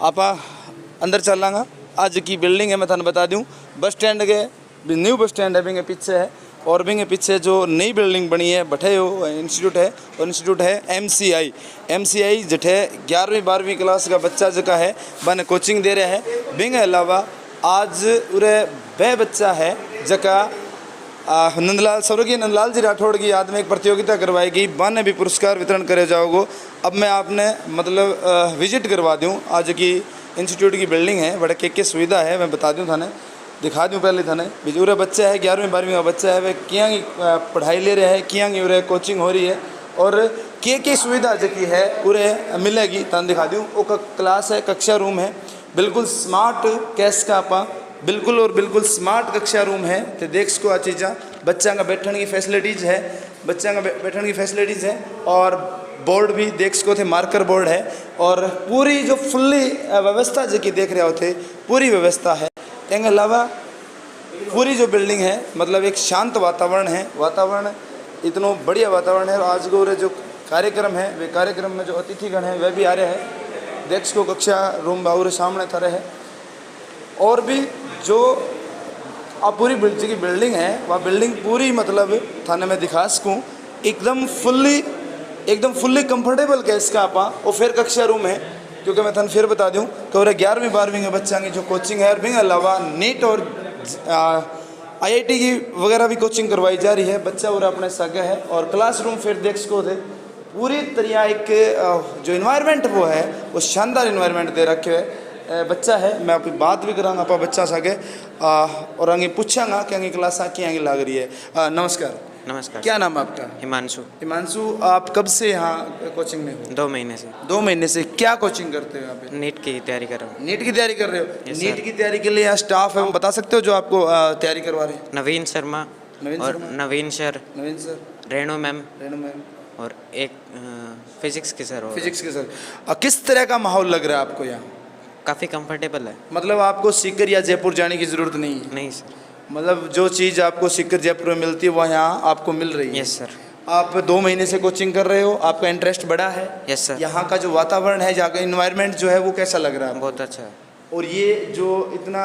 ਆਪਾਂ अंदर चलांगा। आज की बिल्डिंग है मैं थाने बता दूं, बस स्टैंड के न्यू बस स्टैंड है बिंगे पीछे है, और बिंगे पीछे जो नई बिल्डिंग बनी है बठे हो इंस्टीट्यूट है, और इंस्टीट्यूट है एमसीआई जठे 11वीं 12वीं क्लास का बच्चा जका है बने कोचिंग दे रहे हैं। बिंगे अलावा आज उरे वह बच्चा है जका स्वर्गीय नंदलाल जी राठौड़ की याद में एक प्रतियोगिता करवाई गई, बने भी पुरस्कार वितरण करे जाओगे। अब मैं आपने मतलब विजिट करवा दूँ आज की इंस्टीट्यूट की बिल्डिंग है, बड़ा के सुविधा है मैं बता दूं थाने, दिखा दूं पहले थाने। बिजूरा बच्चा है 11वीं 12वीं का बच्चा है, वह किया की पढ़ाई ले रहे हैं, किया की उरे कोचिंग हो रही है, और के सुविधा जकी है उरे मिलेगी थाने दिखा दूं। वो क्लास है, कक्षा रूम है, बिल्कुल स्मार्ट कैस का आपा बिल्कुल और बिल्कुल स्मार्ट कक्षा रूम है। तो देख सको आ चीज़ा बच्चा का बैठने की फैसिलिटीज़ है, बच्चा का बैठने की फैसिलिटीज़ है, और बोर्ड भी देख सको थे मार्कर बोर्ड है, और पूरी जो फुल्ली व्यवस्था जो कि देख रहे होते पूरी व्यवस्था है। इसके अलावा पूरी जो बिल्डिंग है मतलब एक शांत वातावरण है, वातावरण इतना बढ़िया वातावरण है। और आज को जो कार्यक्रम है वे कार्यक्रम में जो अतिथिगण हैं वह भी आ रहे हैं। देख सको कक्षा रूम बाहर सामने था रहे, और भी जो आप पूरी की बिल्डिंग है वह बिल्डिंग पूरी मतलब थाने में दिखा सकूँ एकदम फुल्ली कंफर्टेबल कैस का आपा। और फिर कक्षा रूम है, क्योंकि मैं थाने फिर बता दूं कि और 11वीं 12वीं के बच्चा की जो कोचिंग है, और बिंग अलावा नीट और आईआईटी की वगैरह भी कोचिंग करवाई जा रही है। बच्चा और अपने सगे है, और क्लासरूम फिर देख सको थे पूरी तरह एक जो इन्वायरमेंट वो है वो शानदार इन्वायरमेंट दे रखे है। बच्चा है, मैं आपकी बात भी करांगा आप बच्चा सके और आगे पूछांगा कि आगे क्लास की आगे लग रही है। नमस्कार। नमस्कार। क्या नाम है आपका? हिमांशु। हिमांशु, आप कब से यहाँ कोचिंग में हो? 2 महीने से। 2 महीने से। क्या कोचिंग करते हो यहाँ पे? नीट की तैयारी कर रहा हूँ। नीट की तैयारी कर रहे हो? Yes, NEET sir. की तैयारी के लिए यहाँ स्टाफ है, वो बता सकते हो जो आपको तैयारी करवा रहे हैं? नवीन शर्मा और नवीन सर, रेणु मैम और एक फिजिक्स के सर। फिजिक्स के सर। किस तरह का माहौल लग रहा है आपको यहाँ? काफ़ी कंफर्टेबल है। मतलब आपको सीकर या जयपुर जाने की ज़रूरत नहीं है? नहीं सर। मतलब जो चीज़ आपको सीकर जयपुर में मिलती है वह यहाँ आपको मिल रही है? Yes sir. आप 2 महीने से कोचिंग कर रहे हो, आपका इंटरेस्ट बढ़ा है? Yes sir. यहाँ का जो वातावरण है, यहाँ का इन्वायरमेंट जो है वो कैसा लग रहा है? बहुत अच्छा है। और ये जो इतना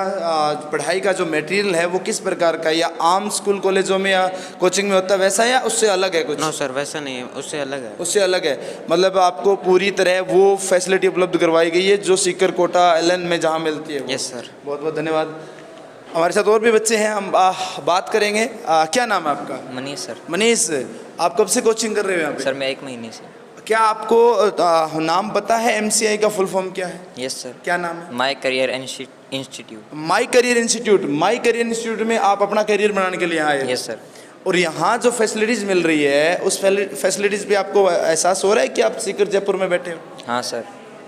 पढ़ाई का जो मटेरियल है वो किस प्रकार का है? या आम स्कूल कॉलेजों में या कोचिंग में होता है वैसा, या उससे अलग है कुछ? नो सर, वैसा नहीं है, उससे अलग है। उससे अलग है, मतलब आपको पूरी तरह वो फैसिलिटी उपलब्ध करवाई गई है जो सीकर कोटा एलएन में जहाँ मिलती है। Yes sir. बहुत बहुत धन्यवाद। हमारे साथ और भी बच्चे हैं, हम बात करेंगे। क्या नाम है आपका? मनीष सर। मनीष, आप कब से कोचिंग कर रहे हो यहाँ पे? सर मैं 1 महीने से। क्या आपको नाम पता है एमसीआई का फुल फॉर्म क्या है? Yes sir. क्या नाम है? My career institute. My career institute में आप अपना करियर बनाने के लिए आए? Yes sir. और यहाँ जो फैसिलिटीज़ मिल रही है उस फैसिलिटीज़ पे आपको एहसास हो रहा है कि आप सीकर जयपुर में बैठे हो? हाँ सर।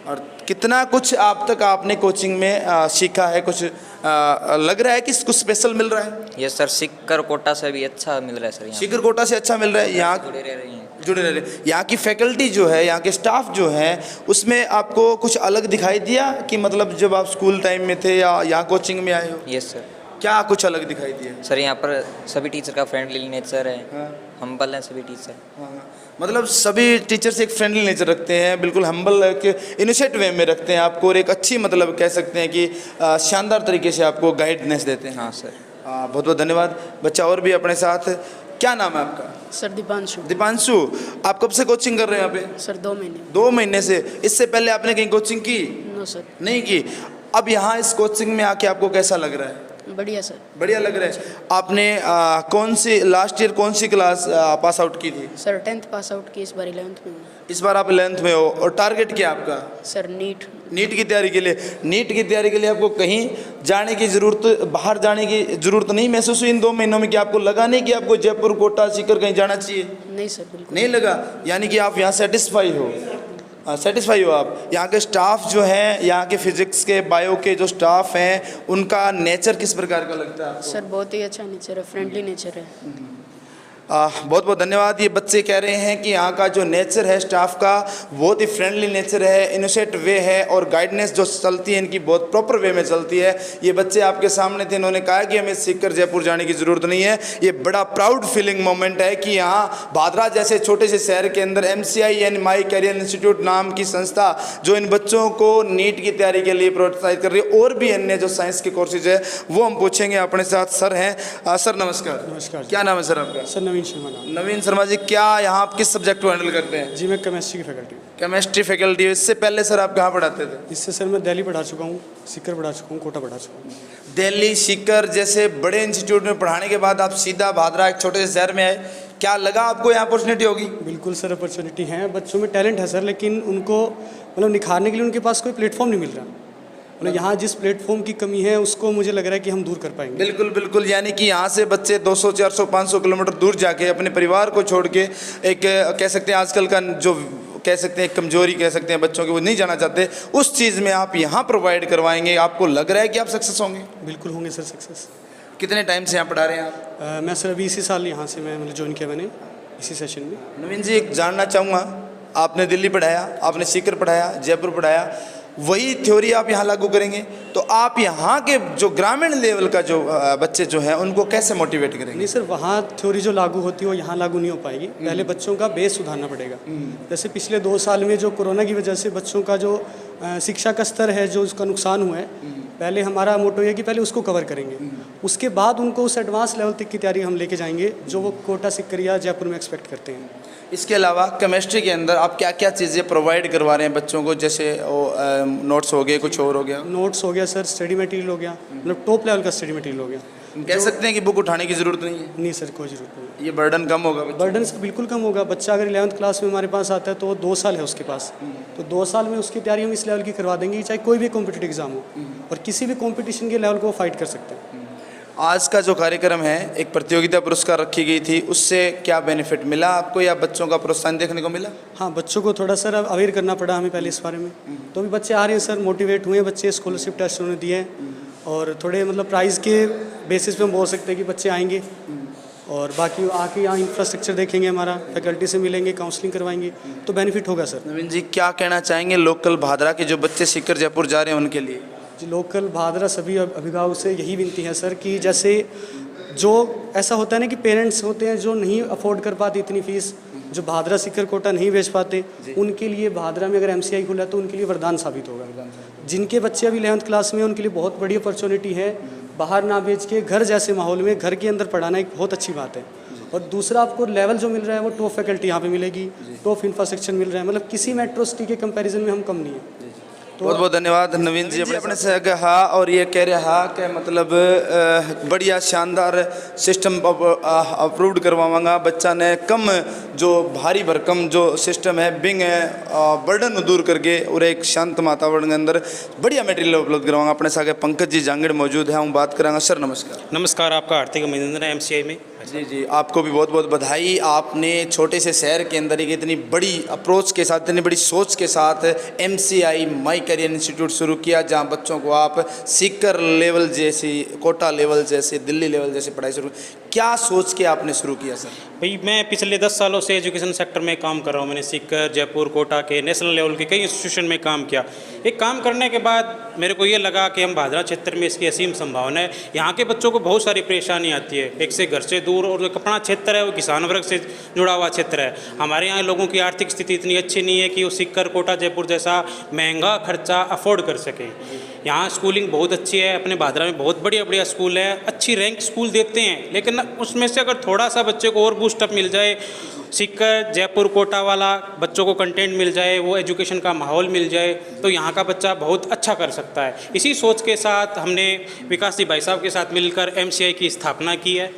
और कितना कुछ आप तक आपने कोचिंग में सीखा है? कुछ लग रहा है कि कुछ स्पेशल मिल रहा है? यस सर, सीकर कोटा से भी अच्छा मिल रहा है सर। यहाँ सीकर कोटा से अच्छा मिल रहा है? यहाँ जुड़े रह रही हैं। जुड़े रह रहे। यहाँ की फैकल्टी जो है, यहाँ के स्टाफ जो है, उसमें आपको कुछ अलग दिखाई दिया कि मतलब जब आप स्कूल टाइम में थे या यहाँ कोचिंग में आए हो? Yes sir. क्या कुछ अलग दिखाई दिया? सर यहाँ पर सभी टीचर का फ्रेंडली नेचर है। हाँ। हम्बल हैं सभी टीचर। हाँ, मतलब सभी टीचर्स एक फ्रेंडली नेचर रखते हैं, बिल्कुल हम्बल के इनिशिएट वे में रखते हैं आपको, और एक अच्छी मतलब कह सकते हैं कि शानदार तरीके से आपको गाइडेंस देते हैं। हाँ सर। बहुत बहुत धन्यवाद। बच्चा और भी अपने साथ। क्या नाम है आपका? सर दीपांशु। दीपांशु, आप कब से कोचिंग कर रहे हैं यहाँ पे? सर 2 महीने। 2 महीने से। इससे पहले आपने कहीं कोचिंग की? No sir. नहीं की। अब यहाँ इस कोचिंग में आके आपको कैसा लग रहा है? बढ़िया सर। बढ़िया लग रहा है। आपने कौन सी लास्ट ईयर कौन सी क्लास पास आउट की थी? सर 10th पास आउट की, इस बार 11th में हूँ। इस बार आप 11th में हो, और टारगेट क्या है आपका? सर नीट की तैयारी के लिए। नीट की तैयारी के लिए आपको कहीं जाने की ज़रूरत, बाहर जाने की ज़रूरत नहीं महसूस हुई इन 2 महीनों में? कि आपको लगा नहीं कि आपको जयपुर कोटा सीकर कहीं जाना चाहिए? नहीं सर, बिल्कुल नहीं लगा। यानी कि आप यहाँ सेटिस्फाई हो? सेटिस्फाई हो आप? यहाँ के स्टाफ जो हैं, यहाँ के फिजिक्स के बायो के जो स्टाफ हैं, उनका नेचर किस प्रकार का लगता है आपको? सर बहुत ही अच्छा नेचर है, फ्रेंडली नेचर है। बहुत बहुत धन्यवाद। ये बच्चे कह रहे हैं कि यहाँ का जो नेचर है स्टाफ का बहुत ही फ्रेंडली नेचर है, इनोसेंट वे है और गाइडेंस जो चलती है इनकी बहुत प्रॉपर वे में चलती है। ये बच्चे आपके सामने थे, इन्होंने कहा कि हमें सीखकर जयपुर जाने की ज़रूरत नहीं है। ये बड़ा प्राउड फीलिंग मोमेंट है कि यहाँ भादरा जैसे छोटे से शहर के अंदर MCI यानी माई करियर इंस्टीट्यूट नाम की संस्था जो इन बच्चों को नीट की तैयारी के लिए प्रोत्साहित कर रही है और भी अन्य जो साइंस के कोर्सेज है वो हम पूछेंगे। अपने साथ सर हैं। सर नमस्कार। नमस्कार। क्या नाम है सर आपका? सर नवीन शर्मा नाम। नवीन शर्मा जी, क्या यहाँ आप किस सब्जेक्ट को हैंडल करते हैं? जी मैं केमिस्ट्री की फैकल्टी हूँ। Chemistry faculty. इससे पहले सर आप कहाँ पढ़ाते थे? इससे सर मैं दिल्ली पढ़ा चुका हूँ, सीकर पढ़ा चुका हूँ, कोटा पढ़ा चुका हूँ। दिल्ली, सीकर जैसे बड़े इंस्टीट्यूट में पढ़ाने के बाद आप सीधा भादरा एक छोटे से शहर में आए, क्या लगा आपको यहाँ अपॉर्चुनिटी होगी? बिल्कुल सर, अपॉर्चुनिटी है, बच्चों में टैलेंट है सर, लेकिन उनको मतलब निखारने के लिए उनके पास कोई प्लेटफॉर्म नहीं मिल रहा। मतलब यहाँ जिस प्लेटफॉर्म की कमी है उसको मुझे लग रहा है कि हम दूर कर पाएंगे। बिल्कुल बिल्कुल, यानी कि यहाँ से बच्चे 200, 400, 500 किलोमीटर दूर जाके अपने परिवार को छोड़ के एक कह सकते हैं आजकल का जो कह सकते हैं कमजोरी कह सकते हैं बच्चों की, वो नहीं जाना चाहते, उस चीज़ में आप यहाँ प्रोवाइड करवाएंगे। आपको लग रहा है कि आप सक्सेस होंगे? बिल्कुल होंगे सर सक्सेस। कितने टाइम से यहाँ पढ़ा रहे हैं आप? मैं सर अभी इसी साल यहाँ से मैं मतलब ज्वाइन किया मैंने इसी सेशन में। नवीन जी, एक जानना चाहूँगा, आपने दिल्ली पढ़ाया, आपने सीकर पढ़ाया, जयपुर पढ़ाया, वही थ्योरी आप यहाँ लागू करेंगे तो आप यहाँ के जो ग्रामीण लेवल का जो बच्चे जो हैं उनको कैसे मोटिवेट करेंगे? नहीं सर, वहाँ थ्योरी जो लागू होती है वो यहाँ लागू नहीं हो पाएगी। पहले बच्चों का बेस सुधारना पड़ेगा। जैसे पिछले 2 साल में जो कोरोना की वजह से बच्चों का जो शिक्षा का स्तर है जो उसका नुकसान हुआ है, पहले हमारा मोटो ये कि पहले उसको कवर करेंगे, उसके बाद उनको उस एडवांस लेवल तक की तैयारी हम लेके जाएंगे जो वो कोटा, सीकर या जयपुर में एक्सपेक्ट करते हैं। इसके अलावा केमिस्ट्री के अंदर आप क्या क्या चीज़ें प्रोवाइड करवा रहे हैं बच्चों को? जैसे नोट्स हो गए, कुछ और हो गया? नोट्स हो गया सर, स्टडी मटेरियल हो गया, मतलब टॉप लेवल का स्टडी मटेरियल हो गया। कह सकते हैं कि बुक उठाने की ज़रूरत नहीं है? नहीं सर, कोई ज़रूरत नहीं। ये बर्डन कम होगा? बर्डन से बिल्कुल कम होगा। बच्चा अगर 11th क्लास में हमारे पास आता है तो 2 साल है उसके पास, तो 2 साल में उसकी तैयारी हम इस लेवल की करवा देंगे, चाहे कोई भी कॉम्पिटिटिव एग्जाम हो और किसी भी कॉम्पिटिशन के लेवल को वो फाइट कर सकते हैं। आज का जो कार्यक्रम है, एक प्रतियोगिता पुरस्कार रखी गई थी, उससे क्या बेनिफिट मिला आपको या बच्चों का प्रोत्साहन देखने को मिला? हाँ, बच्चों को थोड़ा सर अवेयर करना पड़ा हमें पहले इस बारे में, तो भी बच्चे आ रहे हैं सर, मोटिवेट हुए हैं बच्चे, स्कॉलरशिप टेस्ट उन्होंने दिए हैं और थोड़े मतलब प्राइज़ के बेसिस पे हम बोल सकते हैं कि बच्चे आएंगे और बाकी आके यहाँ इंफ्रास्ट्रक्चर देखेंगे, हमारा फैकल्टी से मिलेंगे, काउंसलिंग करवाएंगे, तो बेनिफिट होगा सर। नवीन जी, क्या कहना चाहेंगे लोकल भादरा के जो बच्चे सीकर जयपुर जा रहे हैं उनके लिए? जी, लोकल भादरा सभी अभिभावक से यही विनती है सर कि जैसे जो ऐसा होता है ना कि पेरेंट्स होते हैं जो नहीं अफोर्ड कर पाते इतनी फीस, जो भादरा, सीकर, कोटा नहीं भेज पाते, उनके लिए भादरा में अगर MCI खुला तो उनके लिए वरदान साबित होगा। जिनके बच्चे अभी 11th क्लास में, उनके लिए बहुत बड़ी अपॉर्चुनिटी है। बाहर ना भेज के घर जैसे माहौल में घर के अंदर पढ़ाना एक बहुत अच्छी बात है। और दूसरा, आपको लेवल जो मिल रहा है वो टॉप फैकल्टी यहाँ पे मिलेगी, टॉप इंफ्रास्ट्रक्चर मिल रहा है, मतलब किसी मेट्रो सिटी के कंपैरिजन में हम कम नहीं है। बहुत बहुत धन्यवाद नवीन जी अपने से कहा और ये कह रहा कि मतलब बढ़िया शानदार सिस्टम अप्रूव्ड करवाऊंगा। बच्चा ने कम जो भारी भरकम जो सिस्टम है बिंग है बर्डन दूर करके और एक शांत वातावरण के अंदर बढ़िया मटेरियल उपलब्ध करवाऊंगा। अपने साथ पंकज जी जांगड़ मौजूद है, हम बात करांगा। सर नमस्कार। नमस्कार, आपका हार्दिक अभिनंदन है MCI में। जी जी, आपको भी बहुत बहुत बधाई। आपने छोटे से शहर के अंदर एक इतनी बड़ी अप्रोच के साथ, इतनी बड़ी सोच के साथ MCI माई करियर इंस्टीट्यूट शुरू किया, जहां बच्चों को आप सीकर लेवल जैसी, कोटा लेवल जैसे, दिल्ली लेवल जैसी पढ़ाई शुरू, क्या सोच के आपने शुरू किया सर? भाई, मैं पिछले 10 सालों से एजुकेशन सेक्टर में काम कर रहा हूँ। मैंने सीकर, जयपुर, कोटा के नेशनल लेवल के कई इंस्टीट्यूशन में काम किया। एक काम करने के बाद मेरे को ये लगा कि हम भादरा क्षेत्र में इसकी असीम संभावना है। यहाँ के बच्चों को बहुत सारी परेशानी आती है, एक से घर से दूर, और जो अपना क्षेत्र है वो किसान वर्ग से जुड़ा हुआ क्षेत्र है। हमारे यहाँ लोगों की आर्थिक स्थिति इतनी अच्छी नहीं है कि वो सीकर, कोटा, जयपुर जैसा महंगा खर्चा अफोर्ड कर सकें। यहाँ स्कूलिंग बहुत अच्छी है, अपने भादरा में बहुत बढ़िया बढ़िया स्कूल है, अच्छी रैंक स्कूल देते हैं, लेकिन उसमें से अगर थोड़ा सा बच्चे को और बूस्टअप मिल जाए, सीकर, जयपुर, कोटा वाला बच्चों को कंटेंट मिल जाए, वो एजुकेशन का माहौल मिल जाए, तो यहाँ का बच्चा बहुत अच्छा कर सकता है। इसी सोच के साथ हमने विकास जी भाई साहब के साथ मिलकर MCI की स्थापना की है।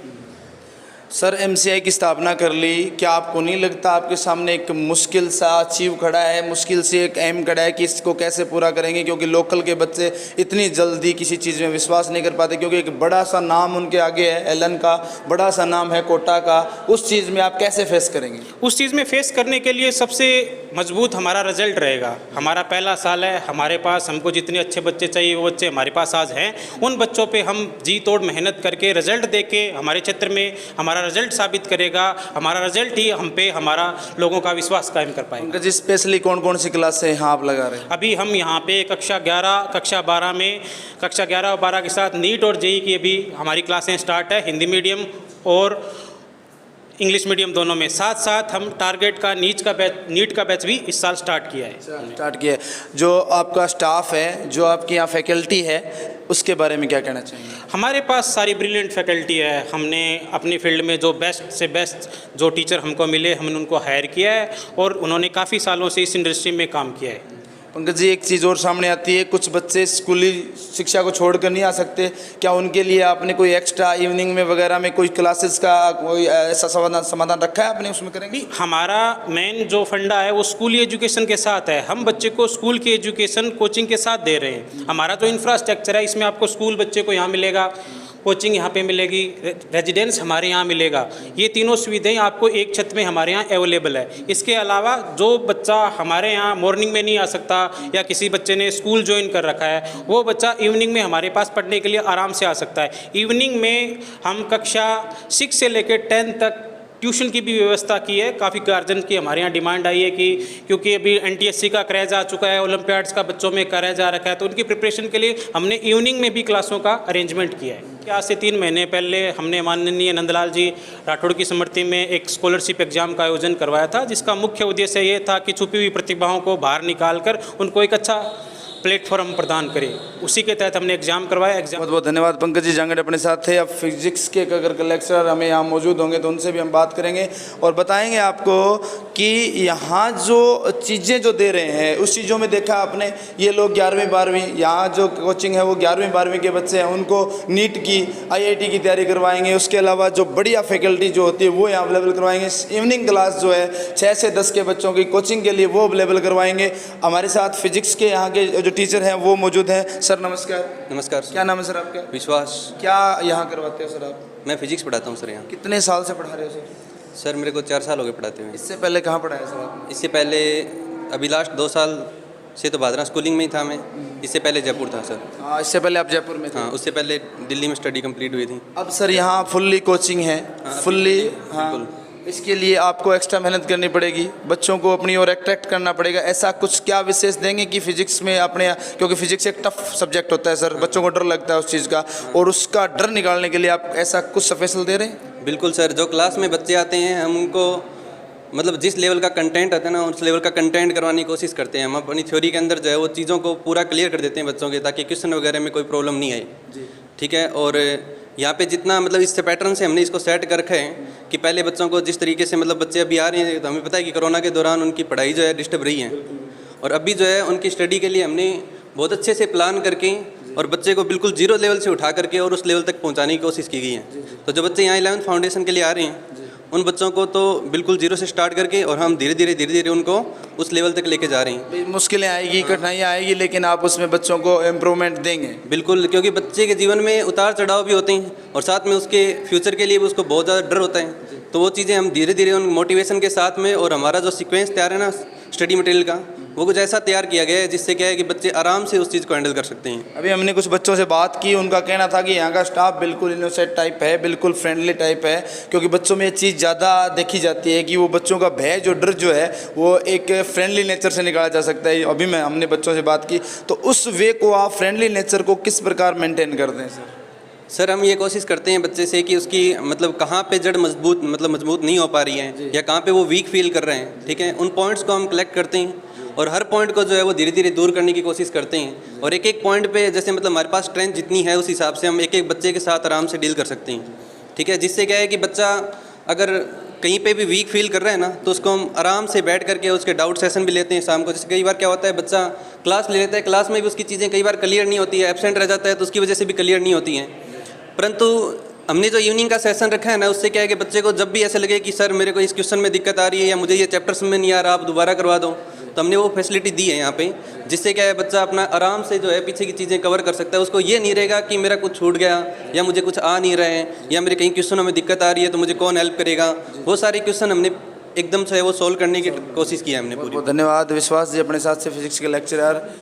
सर MCI की स्थापना कर ली, क्या आपको नहीं लगता आपके सामने एक मुश्किल सा अचीव खड़ा है, मुश्किल से एक एम खड़ा है कि इसको कैसे पूरा करेंगे? क्योंकि लोकल के बच्चे इतनी जल्दी किसी चीज़ में विश्वास नहीं कर पाते, क्योंकि एक बड़ा सा नाम उनके आगे है, एलन का बड़ा सा नाम है, कोटा का। उस चीज़ में आप कैसे फेस करेंगे? उस चीज़ में फेस करने के लिए सबसे मजबूत हमारा रिजल्ट रहेगा। हमारा पहला साल है, हमारे पास हमको जितने अच्छे बच्चे चाहिए वो बच्चे हमारे पास आज हैं। उन बच्चों पे हम जी तोड़ मेहनत करके रिजल्ट दे के हमारे क्षेत्र में हमारा हमारा रिजल्ट साबित करेगा, हमारा रिजल्ट ही हम पे हमारा लोगों का विश्वास कायम कर पाएगा। पंकज जी, स्पेशली कौन कौन सी क्लास से यहाँ आप लगा रहे हैं? अभी हम यहाँ पे कक्षा 11, कक्षा 12 में, कक्षा 11 और 12 के साथ नीट और जेई की अभी हमारी क्लासें स्टार्ट है, हिंदी मीडियम और इंग्लिश मीडियम दोनों में। साथ साथ हम टारगेट का नीट का बैच भी इस साल स्टार्ट किया है। स्टार्ट किया है। जो आपका स्टाफ है, जो आपकी यहाँ फैकल्टी है, उसके बारे में क्या कहना चाहेंगे? हमारे पास सारी ब्रिलियंट फैकल्टी है। हमने अपनी फील्ड में जो बेस्ट से बेस्ट जो टीचर हमको मिले, हमने उनको हायर किया है और उन्होंने काफ़ी सालों से इस इंडस्ट्री में काम किया है। पंकज जी, एक चीज़ और सामने आती है, कुछ बच्चे स्कूली शिक्षा को छोड़कर नहीं आ सकते, क्या उनके लिए आपने कोई एक्स्ट्रा इवनिंग में वगैरह में कोई क्लासेस का कोई ऐसा समाधान रखा है आपने, उसमें करेंगे? हमारा मेन जो फंडा है वो स्कूली एजुकेशन के साथ है। हम बच्चे को स्कूल की एजुकेशन कोचिंग के साथ दे रहे हैं। हमारा जो इंफ्रास्ट्रक्चर है, इसमें आपको स्कूल बच्चे को यहाँ मिलेगा, कोचिंग यहाँ पे मिलेगी, रेजिडेंस हमारे यहाँ मिलेगा। ये तीनों सुविधाएं आपको एक छत में हमारे यहाँ अवेलेबल है। इसके अलावा जो बच्चा हमारे यहाँ मॉर्निंग में नहीं आ सकता या किसी बच्चे ने स्कूल ज्वाइन कर रखा है, वो बच्चा इवनिंग में हमारे पास पढ़ने के लिए आराम से आ सकता है। इवनिंग में हम कक्षा 6 से लेकर 10 तक ट्यूशन की भी व्यवस्था की है। काफ़ी गार्जियन की हमारे यहाँ डिमांड आई है कि क्योंकि अभी NTSC का क्रेज आ चुका है, ओलंपियाड्स का बच्चों में क्रेज आ रखा है, तो उनकी प्रिपरेशन के लिए हमने इवनिंग में भी क्लासों का अरेंजमेंट किया है। आज से 3 महीने पहले हमने माननीय नंदलाल जी राठौड़ की स्मृति में एक स्कॉलरशिप एग्जाम का आयोजन करवाया था, जिसका मुख्य उद्देश्य ये था कि छुपी हुई प्रतिभाओं को बाहर निकाल कर उनको एक अच्छा प्लेटफॉर्म प्रदान करें। उसी के तहत हमने एग्जाम करवाया। बहुत बहुत धन्यवाद पंकज जी, जांगड़ अपने साथ थे। अब फिजिक्स के अगर लेक्चरर हमें यहाँ मौजूद होंगे तो उनसे भी हम बात करेंगे और बताएंगे आपको कि यहाँ जो चीज़ें जो दे रहे हैं उस चीज़ों में देखा आपने, ये लोग 11वीं 12वीं यहाँ जो कोचिंग है वो 11वीं 12वीं के बच्चे हैं, उनको नीट की IIT की तैयारी करवाएंगे। उसके अलावा जो बढ़िया फैकल्टी जो होती है वो यहाँ अवेलेबल करवाएंगे। इवनिंग क्लास जो है 6 से 10 के बच्चों की कोचिंग के लिए वो अवेलेबल करवाएंगे। हमारे साथ फिजिक्स के यहाँ के जो टीचर हैं वो मौजूद हैं। सर नमस्कार। नमस्कार। क्या नाम है सर आपका? विश्वास। क्या यहाँ करवाते हो सर आप? मैं फिजिक्स पढ़ाता हूँ सर यहाँ। कितने साल से पढ़ा रहे हो सर? सर मेरे को 4 साल हो गए पढ़ाते हुए। इससे पहले कहाँ पढ़ाया सर आप? इससे पहले अभी लास्ट 2 साल से तो भादरा स्कूलिंग में ही था मैं। इससे पहले जयपुर था सर। हाँ, इससे पहले आप जयपुर में थे? हाँ, उससे पहले दिल्ली में स्टडी कंप्लीट हुई थी। अब सर यहाँ फुल्ली कोचिंग है? फुल्ली। हाँ, बिल्कुल। इसके लिए आपको एक्स्ट्रा मेहनत करनी पड़ेगी, बच्चों को अपनी ओर अट्रैक्ट करना पड़ेगा। ऐसा कुछ क्या विशेष देंगे कि फिजिक्स में अपने, क्योंकि फिजिक्स एक टफ सब्जेक्ट होता है सर, बच्चों को डर लगता है उस चीज़ का, और उसका डर निकालने के लिए आप ऐसा कुछ स्पेशल दे रहे हैं? बिल्कुल सर, जो क्लास में बच्चे आते हैं हम उनको मतलब जिस लेवल का कंटेंट आता है ना, उस लेवल का कंटेंट करवाने की कोशिश करते हैं। हम अपनी थ्योरी के अंदर जो है वो चीज़ों को पूरा क्लियर कर देते हैं बच्चों के, ताकि क्वेश्चन वगैरह में कोई प्रॉब्लम नहीं आए। ठीक है। और यहाँ पे जितना मतलब इससे पैटर्न से हमने इसको सेट कर रखा है कि पहले बच्चों को जिस तरीके से मतलब बच्चे अभी आ रहे हैं, तो हमें पता है कि कोरोना के दौरान उनकी पढ़ाई जो है डिस्टर्ब रही है, और अभी जो है उनकी स्टडी के लिए हमने बहुत अच्छे से प्लान करके और बच्चे को बिल्कुल 0 लेवल से उठा करके और उस लेवल तक पहुँचाने की कोशिश की गई है। तो जो बच्चे यहाँ 11th फाउंडेशन के लिए आ रहे हैं, उन बच्चों को तो बिल्कुल 0 से स्टार्ट करके और हम धीरे धीरे उनको उस लेवल तक लेके जा रहे हैं। मुश्किलें आएगी, कठिनाइयाँ आएगी, लेकिन आप उसमें बच्चों को इम्प्रूवमेंट देंगे? बिल्कुल, क्योंकि बच्चे के जीवन में उतार चढ़ाव भी होते हैं और साथ में उसके फ्यूचर के लिए भी उसको बहुत ज़्यादा डर होता है। तो वो चीज़ें हम धीरे धीरे उन मोटिवेशन के साथ में, और हमारा जो सीक्वेंस तैयार है ना स्टडी मटेरियल का, वो कुछ ऐसा तैयार किया गया है जिससे क्या है कि बच्चे आराम से उस चीज़ को हैंडल कर सकते हैं। अभी हमने कुछ बच्चों से बात की, उनका कहना था कि यहाँ का स्टाफ बिल्कुल इनोसेंट टाइप है, बिल्कुल फ्रेंडली टाइप है, क्योंकि बच्चों में ये चीज़ ज़्यादा देखी जाती है कि वो बच्चों का भय जो डर जो है वो एक फ्रेंडली नेचर से निकाला जा सकता है। अभी हमने बच्चों से बात की, तो उस वे को आप फ्रेंडली नेचर को किस प्रकार मेंटेन करते हैं सर? सर हम ये कोशिश करते हैं बच्चे से कि उसकी मतलब कहाँ पे जड़ मजबूत नहीं हो पा रही है या कहाँ पे वो वीक फील कर रहे हैं। ठीक है, उन पॉइंट्स को हम कलेक्ट करते हैं और हर पॉइंट को जो है वो धीरे धीरे दूर करने की कोशिश करते हैं। और एक एक पॉइंट पे जैसे मतलब हमारे पास स्ट्रेंथ जितनी है उस हिसाब से हम एक एक बच्चे के साथ आराम से डील कर सकते हैं। ठीक है, जिससे क्या है कि बच्चा अगर कहीं पे भी वीक फील कर रहा है ना, तो उसको हम आराम से बैठ करके उसके डाउट सेशन भी लेते हैं शाम को। जैसे कई बार क्या होता है, बच्चा क्लास ले लेता है, क्लास में भी उसकी चीज़ें कई बार क्लियर नहीं होती है, एब्सेंट रह जाता है, तो उसकी वजह से भी क्लियर नहीं होती हैं। परंतु हमने जो इवनिंग का सेशन रखा है ना, उससे क्या है कि बच्चे को जब भी ऐसे लगे कि सर मेरे को इस क्वेश्चन में दिक्कत आ रही है या मुझे ये चैप्टर समझ में नहीं आ रहा, आप दोबारा करवा दो, तो हमने वो फैसिलिटी दी है यहाँ पे, जिससे क्या है बच्चा अपना आराम से जो है पीछे की चीज़ें कवर कर सकता है। उसको ये नहीं रहेगा कि मेरा कुछ छूट गया या मुझे कुछ आ नहीं रहा है या मेरे कहीं क्वेश्चनों में दिक्कत आ रही है तो मुझे कौन हेल्प करेगा। वो सारे क्वेश्चन हमने एकदम से वो सोल्व करने की कोशिश की है हमने पूरी। धन्यवाद विश्वास जी, अपने साथ से फिजिक्स के लेक्चरर।